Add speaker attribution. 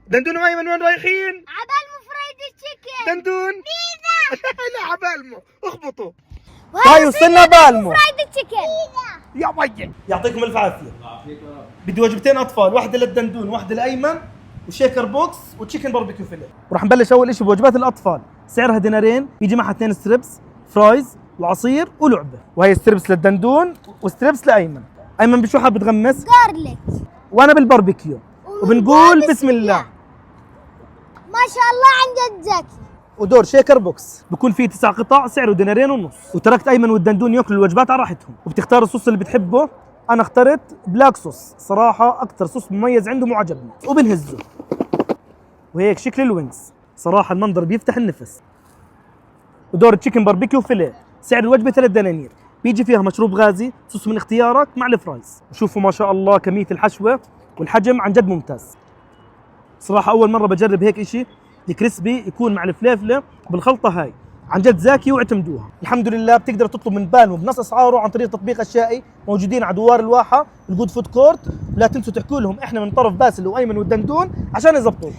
Speaker 1: دندون وايمن وين رايحين؟
Speaker 2: عبالمو فرايد تشيكن.
Speaker 1: دندون
Speaker 2: بيتزا.
Speaker 1: لا عبالمو اخبطوا.
Speaker 2: طيب
Speaker 1: وصلنا بالمو.
Speaker 2: فرايد تشيكن.
Speaker 1: يا ويل يعطيكم الف عافيه. بدي وجبتين اطفال، واحده للدندون واحده لايمن، وشيكر بوكس وتشيكن باربيكيو فيليه. وراح نبلش اول شيء بوجبات الاطفال، سعرها دينارين، بيجي معها 2 ستريبس، فرايز وعصير ولعبه. وهي ستريبس للدندون وستريبس لايمن. ايمن بشو حاب تغمس؟
Speaker 2: جارليك.
Speaker 1: وانا بالباربيكيو. وبنقول بسم الله.
Speaker 2: ما شاء الله عن جد زكي.
Speaker 1: ودور شيكر بوكس بكون فيه 9 قطع، سعره دينارين ونص. وتركت ايمن والدندون ياكلوا الوجبات على راحتهم، وبتختار الصوص اللي بتحبه. انا اخترت بلاك صوص، صراحه اكثر صوص مميز عندهم وعجبني. وبنهزه وهيك شكل الوينجز، صراحه المنظر بيفتح النفس. ودور تشيكن باربيكيو فيليه، سعر الوجبه 3 دنانير، بيجي فيها مشروب غازي، صوص من اختيارك مع الفرايز. وشوفوا ما شاء الله كميه الحشوه والحجم عن جد ممتاز. صراحه اول مره بجرب هيك اشي الكريسبي يكون مع الفليفله بالخلطه هاي، عن جد زاكي واعتمدوها. الحمد لله بتقدر تطلب من بالمو بنص اسعاره عن طريق تطبيق اشيائي، موجودين على دوار الواحه الجود فود كورت. لا تنسوا تحكوا لهم احنا من طرف باسل وايمن والدندون عشان يظبطوا.